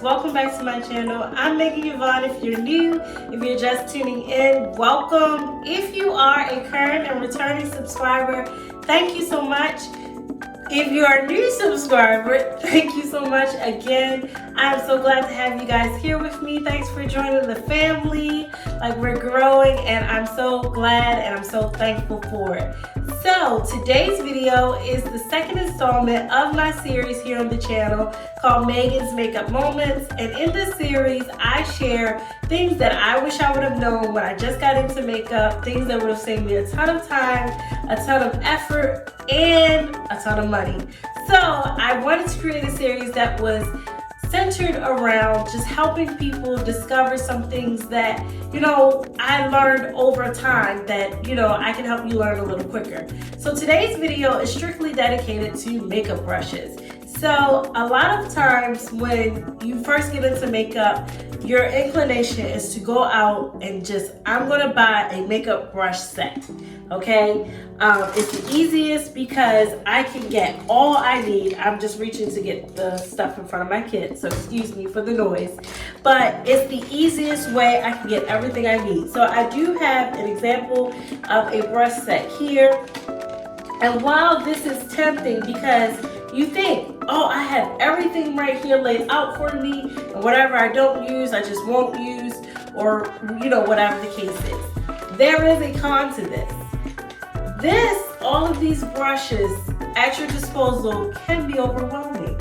welcome back to my channel. I'm Megan Yvonne. If you're new, if you're just tuning in, welcome. If you are a current and returning subscriber, thank you so much. If you are a new subscriber, thank you so much again. I'm so glad to have you guys here with me. Thanks for joining the family. Like, we're growing and I'm so glad and I'm so thankful for it. So today's video is the second installment of my series here on the channel called Megan's Makeup Moments. And in this series, I share things that I wish I would have known when I just got into makeup, things that would have saved me a ton of time, a ton of effort, and a ton of money. So I wanted to create a series that was centered around just helping people discover some things that, I learned over time that, I can help you learn a little quicker. So today's video is strictly dedicated to makeup brushes. So a lot of times when you first get into makeup, your inclination is to go out and I'm gonna buy a makeup brush set, okay? It's the easiest because I can get all I need. I'm just reaching to get the stuff in front of my kids, so excuse me for the noise. But it's the easiest way I can get everything I need. So I do have an example of a brush set here. And while this is tempting because you think, oh, I have everything right here laid out for me, and whatever I don't use, I just won't use, or whatever the case is. There is a con to this. All of these brushes at your disposal can be overwhelming.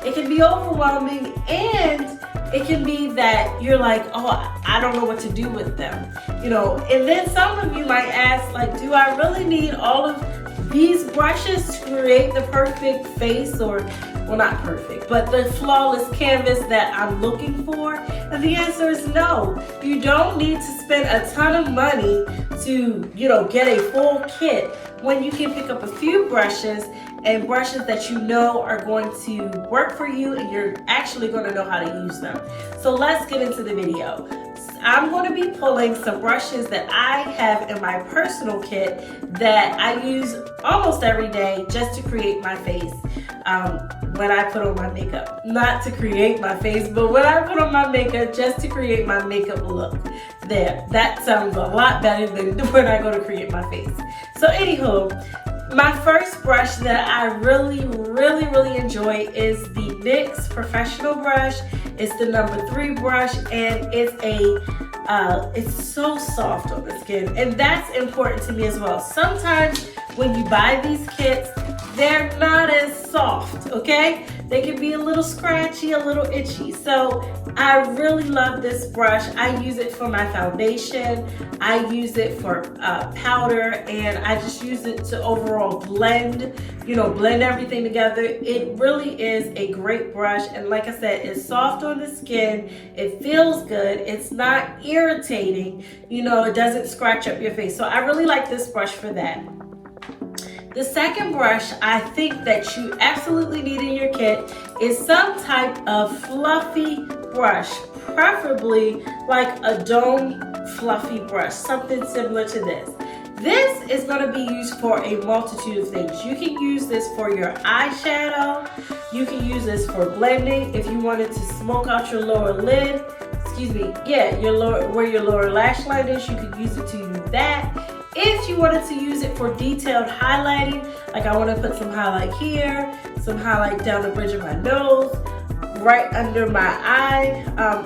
It can be overwhelming, and it can be that you're like, oh, I don't know what to do with them. And then some of you might ask, like, do I really need all of these brushes to create the perfect face, or, well, not perfect, but the flawless canvas that I'm looking for? And the answer is no. You don't need to spend a ton of money to, get a full kit when you can pick up a few brushes, and brushes that are going to work for you and you're actually going to know how to use them. So let's get into the video. I'm going to be pulling some brushes that I have in my personal kit that I use almost every day just to create my face when I put on my makeup. Not to create my face, but when I put on my makeup, just to create my makeup look. There, that sounds a lot better than when I go to create my face. So anywho, my first brush that I really enjoy is the NYX Professional brush. It's the number 3 brush, and it's so soft on the skin, and that's important to me as well. Sometimes when you buy these kits, they're not as soft, okay? They can be a little scratchy, a little itchy. So I really love this brush. I use it for my foundation. I use it for powder, and I just use it to overall blend everything together. It really is a great brush, and like I said, it's soft on the skin. It feels good. It's not irritating. It doesn't scratch up your face. So I really like this brush for that. The second brush I think that you absolutely need in your kit is some type of fluffy brush, preferably like a dome fluffy brush, something similar to this. This is going to be used for a multitude of things. You can use this for your eyeshadow. You can use this for blending. If you wanted to smoke out your lower lid, where your lower lash line is, you could use it to use that. If you wanted to use it for detailed highlighting, like I want to put some highlight here, some highlight down the bridge of my nose, right under my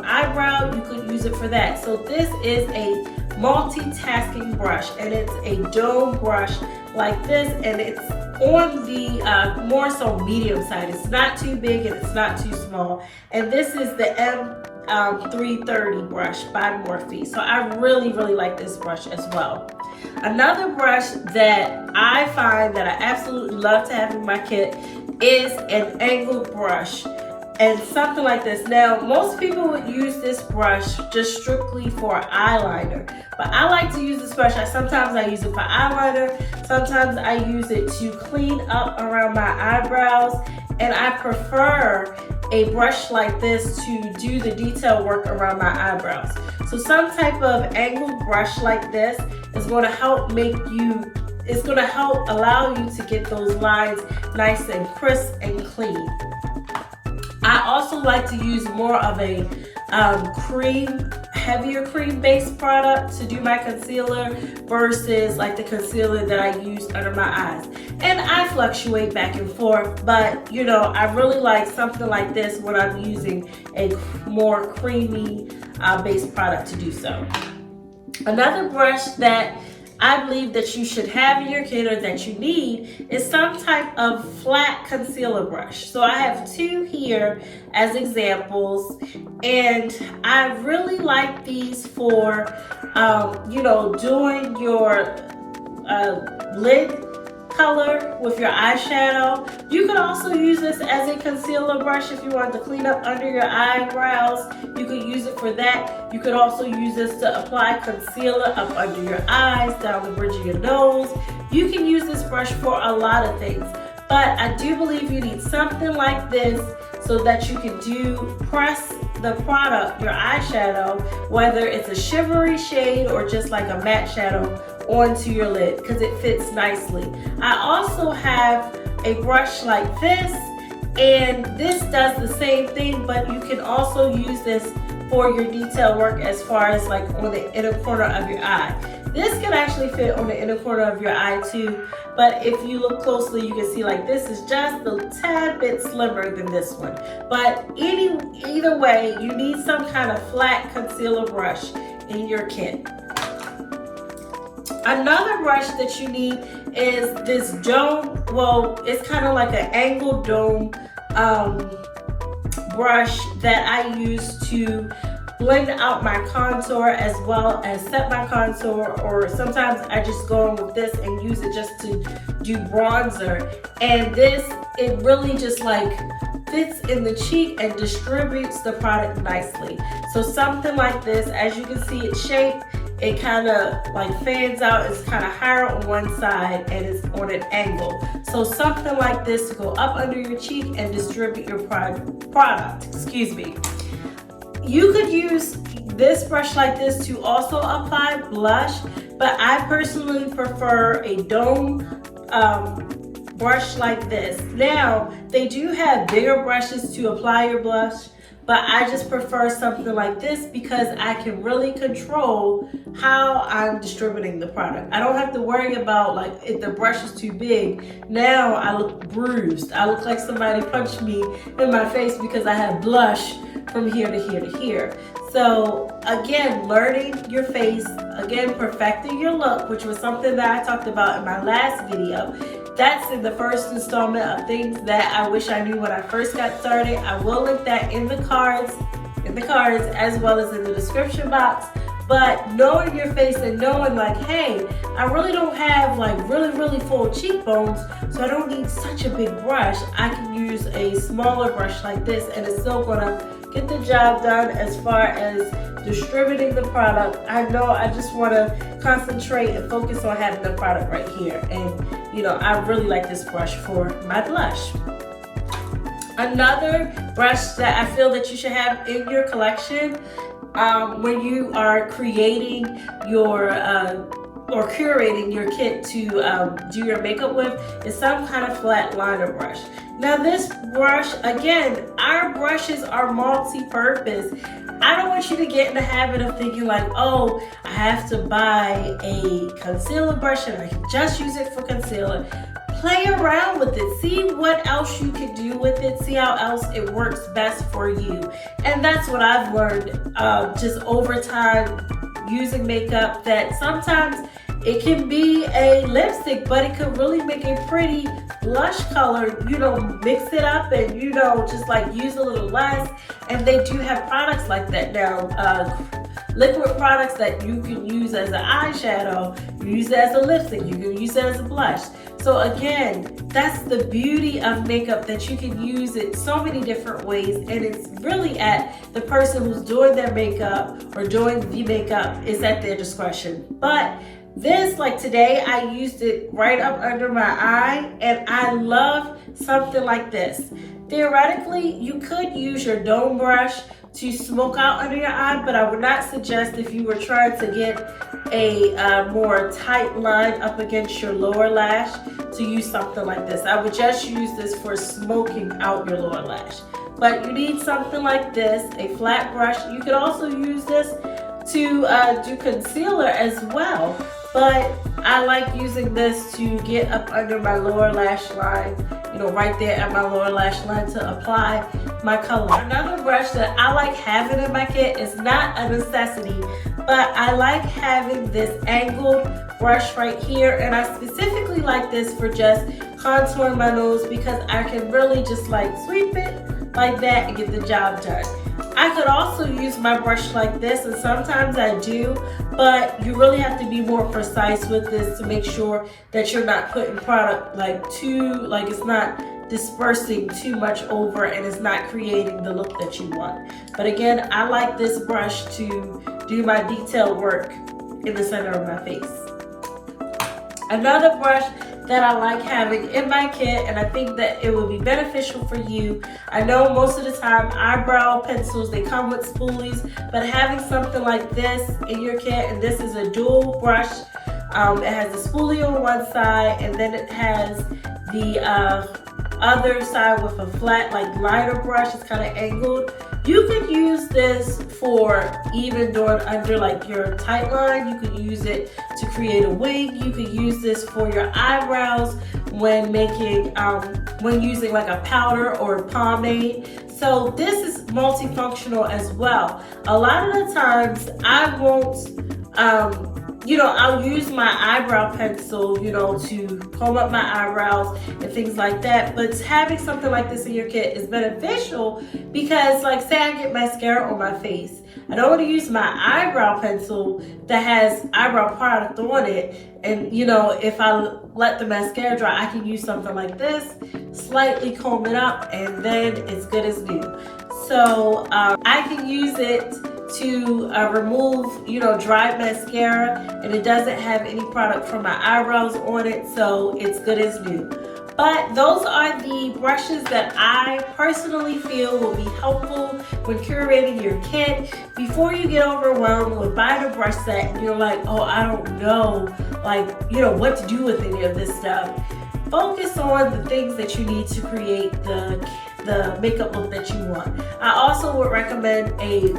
eyebrow, you could use it for that. So this is a multitasking brush, and it's a dome brush like this, and it's on the more so medium side. It's not too big and it's not too small. And this is the M330 brush by Morphe. So I really like this brush as well. Another brush that I find that I absolutely love to have in my kit is an angled brush, and something like this. Now, most people would use this brush just strictly for eyeliner, but I like to use this brush. Sometimes I use it for eyeliner, sometimes I use it to clean up around my eyebrows, and I prefer a brush like this to do the detail work around my eyebrows. So some type of angled brush like this is going to help allow you to get those lines nice and crisp and clean. I also like to use more of a heavier cream based product to do my concealer versus like the concealer that I use under my eyes. And I fluctuate back and forth, but you know, I really like something like this when I'm using a more creamy based product to do so. Another brush that I believe that you should have in your kit or that you need is some type of flat concealer brush. So I have two here as examples, and I really like these for, you know, doing your lid color with your eyeshadow. You could also use this as a concealer brush if you want to clean up under your eyebrows. You could use it for that. You could also use this to apply concealer up under your eyes, down the bridge of your nose. You can use this brush for a lot of things, but I do believe you need something like this so that you can press the product, your eyeshadow, whether it's a shimmery shade or just like a matte shadow, onto your lid because it fits nicely. I also have a brush like this, and this does the same thing, but you can also use this for your detail work as far as like on the inner corner of your eye. This can actually fit on the inner corner of your eye too, but if you look closely, you can see like this is just a tad bit slimmer than this one. But either way, you need some kind of flat concealer brush in your kit. Another brush that you need is this dome, well, it's kind of like an angled dome brush that I use to blend out my contour as well as set my contour, or sometimes I just go in with this and use it just to do bronzer. And this, it really just like fits in the cheek and distributes the product nicely. So something like this, as you can see its shape, it kind of like fans out. It's kind of higher on one side and it's on an angle. So something like this to go up under your cheek and distribute your product. Excuse me. You could use this brush like this to also apply blush, but I personally prefer a dome brush like this. Now, they do have bigger brushes to apply your blush, but I just prefer something like this because I can really control how I'm distributing the product. I don't have to worry about like if the brush is too big. Now I look bruised. I look like somebody punched me in my face because I have blush from here to here to here. So again, learning your face, again, perfecting your look, which was something that I talked about in my last video. That's in the first installment of things that I wish I knew when I first got started. I will link that in the cards as well as in the description box. But knowing your face and knowing like, hey, I really don't have like really full cheekbones, so I don't need such a big brush. I can use a smaller brush like this and it's still gonna get the job done as far as distributing the product. I know I just want to concentrate and focus on having the product right here. And you know, I really like this brush for my blush. Another brush that I feel that you should have in your collection when you are creating your or curating your kit to do your makeup with is some kind of flat liner brush. Now this brush, again, our brushes are multi-purpose. I don't want you to get in the habit of thinking like, oh, I have to buy a concealer brush and I can just use it for concealer. Play around with it. See what else you can do with it. See how else it works best for you. And that's what I've learned just over time using makeup, that sometimes it can be a lipstick, but it could really make a pretty blush color. You know, mix it up and, you know, just like use a little less. And they do have products like that now. Liquid products that you can use as an eyeshadow, you use it as a lipstick, you can use it as a blush. So again, that's the beauty of makeup, that you can use it so many different ways, and it's really at the person who's doing their makeup or doing the makeup, is at their discretion. But this, like today, I used it right up under my eye, and I love something like this. Theoretically, you could use your dome brush to smoke out under your eye, but I would not suggest if you were trying to get a more tight line up against your lower lash to use something like this. I would just use this for smoking out your lower lash. but you need something like this, a flat brush. You could also use this to do concealer as well, but I like using this to get up under my lower lash line, you know, right there at my lower lash line to apply my color. Another brush that I like having in my kit is not a necessity, but I like having this angled brush right here, and I specifically like this for just contouring my nose because I can really just like sweep it like that and get the job done. I could also use my brush like this, and sometimes I do, but you really have to be more precise with this to make sure that you're not putting product like it's not dispersing too much over and it's not creating the look that you want. But again, I like this brush to do my detail work in the center of my face. Another brush that I like having in my kit, and I think that it would be beneficial for you. I know most of the time eyebrow pencils, they come with spoolies, but having something like this in your kit, and this is a dual brush. It has the spoolie on one side, and then it has the other side with a flat like liner brush. It's kind of angled. You could use this for even doing under like your tight line. You could use it to create a wig. You could use this for your eyebrows when making when using like a powder or a pomade. So this is multifunctional as well. A lot of the times I won't you know, I'll use my eyebrow pencil, you know, to comb up my eyebrows and things like that. But having something like this in your kit is beneficial because, like, say I get mascara on my face. I don't want to use my eyebrow pencil that has eyebrow product on it. And, you know, if I let the mascara dry, I can use something like this, slightly comb it up, and then it's good as new. So I can use it to remove, you know, dry mascara, and it doesn't have any product from my eyebrows on it, so it's good as new. But those are the brushes that I personally feel will be helpful when curating your kit. Before you get overwhelmed with buying a brush set and you're like, oh, I don't know, like, you know, what to do with any of this stuff, focus on the things that you need to create the makeup look that you want. I also would recommend a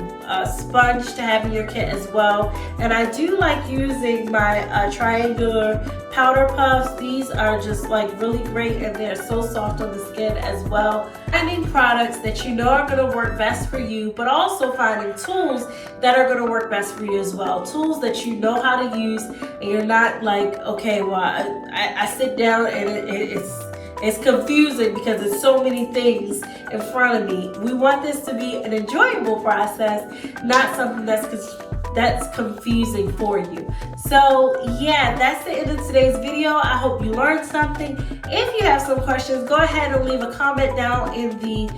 sponge to have in your kit as well. And I do like using my triangular powder puffs. These are just like really great, and they're so soft on the skin as well. Finding products that you know are going to work best for you, but also finding tools that are going to work best for you as well. Tools that you know how to use, and you're not like, okay, well, I sit down and it's confusing because there's so many things in front of me. We want this to be an enjoyable process, not something that's confusing for you. So yeah, that's the end of today's video. I hope you learned something. If you have some questions, go ahead and leave a comment down in the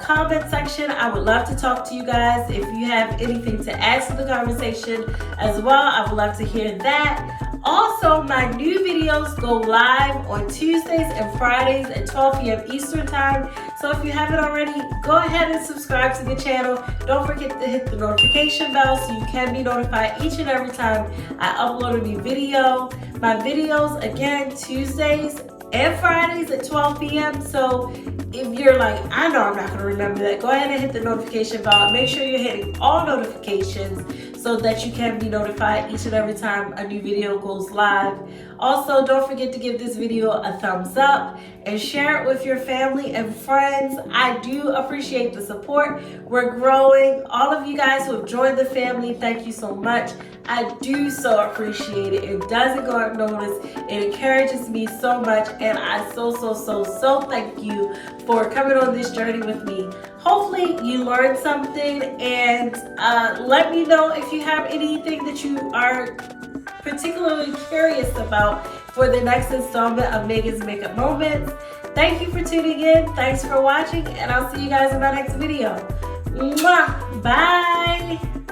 comment section. I would love to talk to you guys. If you have anything to add to the conversation as well, I would love to hear that. Also, my new videos go live on Tuesdays and Fridays at 12 p.m. Eastern Time. So if you haven't already, go ahead and subscribe to the channel. Don't forget to hit the notification bell so you can be notified each and every time I upload a new video. My videos, again, Tuesdays and Fridays at 12 p.m. So if you're like, I know I'm not going to remember that, go ahead and hit the notification bell. Make sure you're hitting all notifications so that you can be notified each and every time a new video goes live. Also, don't forget to give this video a thumbs up and share it with your family and friends. I do appreciate the support. We're growing. All of you guys who have joined the family, thank you so much. I do so appreciate it. It doesn't go unnoticed. It encourages me so much, and I so thank you for coming on this journey with me. Hopefully you learned something, and let me know if you have anything that you are particularly curious about for the next installment of Megan's Makeup Moments. Thank you for tuning in. Thanks for watching, and I'll see you guys in my next video. Mwah! Bye!